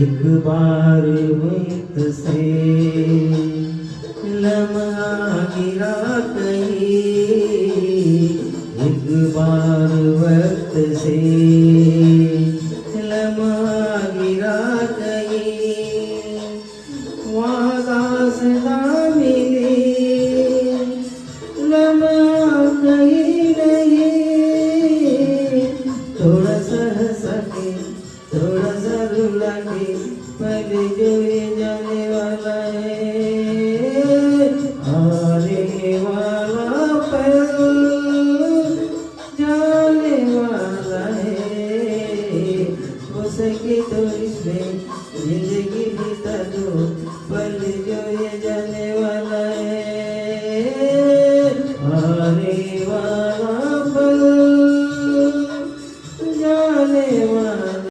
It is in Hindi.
एक बार वक्त से लम्हा गिरा कहीं, एक बार वक्त से लम्हा गिरा कहीं, वहाँ दास्तां मिली लम्हा कहीं नहीं, थोड़ा सा हंस के थोड़ा सा रुला के पल जो ये जाने वाला है, आने वाला पल जाने वाला है, हो सके तो इसमें जिंदगी बिता दो, पल जो ये जाने